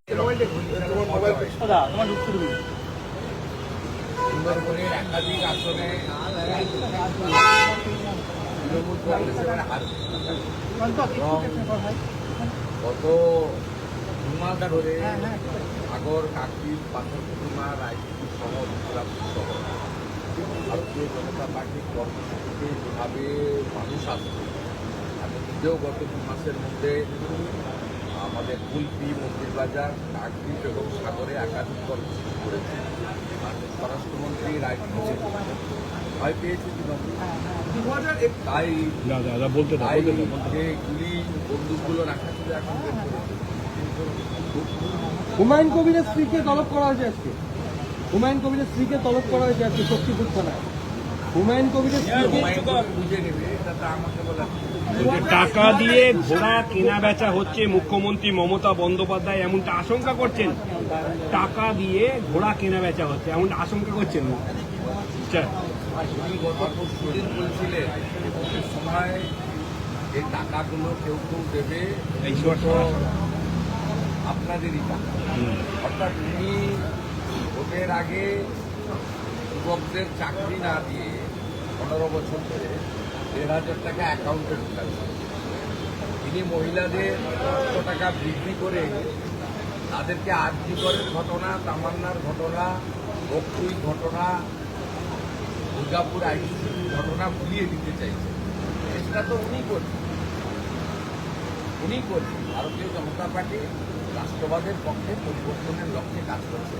সুন্দরবনের একাধিক আসনে তৃণমূল কংগ্রেসের হার গত 2 মাস ধরে সাগর কাকদ্বীপ পাথর প্রতিমা রায়পুর সহ সহ ভারতীয় জনতা পার্টির কর্মসূচিতে যেভাবে মানুষ আসছে, আমি নিজেও গত 2 মাসের মধ্যে আমাদের কুলপি মন্দিরবাজার কাকদ্বীপ এবং সাগরে একাধিক কর্মসূচি করেছি। স্বরাষ্ট্রমন্ত্রী রায়পুরে ভয় পেয়েছে তৃণমূল, তাই যে গুলি বন্দুকগুলো রাখা ছিল এখন বের করেছে। হুমায়ুন কবিরের স্ত্রীকে তলব করা হয়েছে আজকে, হুমায়ুন কবিরের স্ত্রীকে তলব করা হয়েছে আজকে শক্তিপুর থানায়। হুমায়ুন কবিরের বুঝে নেবে, এটা তো আমাকে বলা। টাকা দিয়ে ঘোড়া কেনা বেচা হচ্ছে, মুখ্যমন্ত্রী মমতা বন্দ্যোপাধ্যায় এমনটা আশঙ্কা করছেন। টাকা দিয়ে ঘোড়া কেনা বেচা হচ্ছে এমনটা আশঙ্কা করছেন। উনি গত পরশুদিন বলছিলেন ভোটের সময় এই টাকাগুলো কেউ কেউ দেবে, আপনাদেরই টাকা। অর্থাৎ উনি ভোটের আগে যুবকদের চাকরি না দিয়ে 15 বছর ধরে 1,500 টাকা অ্যাকাউন্টে ঢুকাচ্ছেন। তিনি মহিলাদের 100 টাকা বৃদ্ধি করে তাদেরকে আরজিকরের ঘটনা, তামান্নার ঘটনা, বকটুই ঘটনা, দুর্গাপুর আইসিসির ঘটনা ভুলিয়ে দিতে চাইছে। চেষ্টা তো উনি করছেন। ভারতীয় জনতা পার্টি রাষ্ট্রবাদের পক্ষে পরিবর্তনের লক্ষ্যে কাজ করছে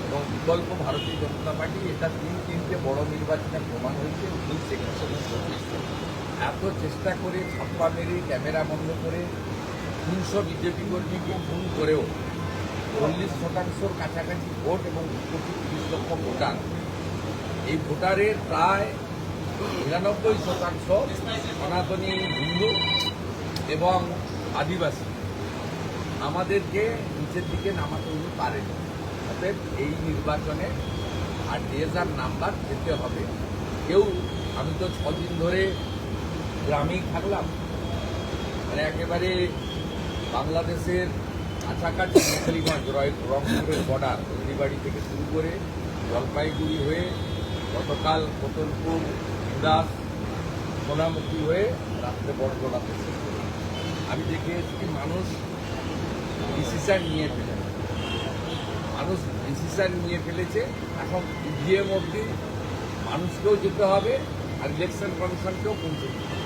এবং বিকল্প ভারতীয় জনতা পার্টি এটা 3-3টে বড় নির্বাচনে প্রমাণ হয়েছে। 19-21 এত চেষ্টা করে ছাপ্পা মেরে ক্যামেরা বন্ধ করে 300 বিজেপি কর্মীকে খুন করেও 40% কাছাকাছি ভোট এবং 2,30,00,000 ভোটার, এই ভোটারের প্রায় 99% সনাতনী হিন্দু এবং আদিবাসী। আমাদেরকে নিচের দিকে নামাতে উনি পারেন। অতএব এই নির্বাচনে আর 1000 নাম্বার যেতে হবে। কেউ, আমি তো 6 দিন ধরে গ্রামেই থাকলাম, মানে একেবারে বাংলাদেশের কাছাকাছি মেখালিগঞ্জ, রংপুরের বর্ডার, হলদিবাড়ি থেকে শুরু করে জলপাইগুড়ি হয়ে গতকাল কোতলপুর, ইন্দাস, সোনামুখী হয়ে রাত্রে বড়জলাতে শেষ করে আমি দেখে এসেছি মানুষ ডিসিশন নিয়ে ফেলেছে। এখন ইভিএম অবধি মানুষকেও যেতে হবে আর ইলেকশন কমিশনকেও পৌঁছে দিতে হবে।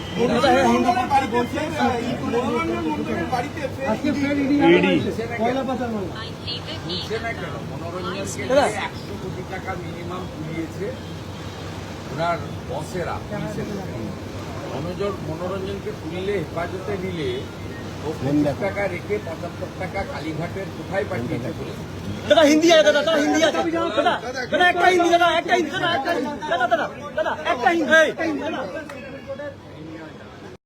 মনোরঞ্জনকে 100 কোটি টাকা মিনিমাম তুলিয়েছে ওনার বসেরা, পুলিশের। মনোরঞ্জনকে তুললে, হেফাজতে নিলে ও 50 টাকা রেখে 75 টাকা কালীঘাটের কোথায় পাঠিয়েছে বলে। দাদা হিন্দি আছে, দাদা হিন্দি আছে, দাদা একটা হিন্দি, দাদা একটা হিন্দি, দাদা একটা হিন্দি, দাদা একটা হিন্দি।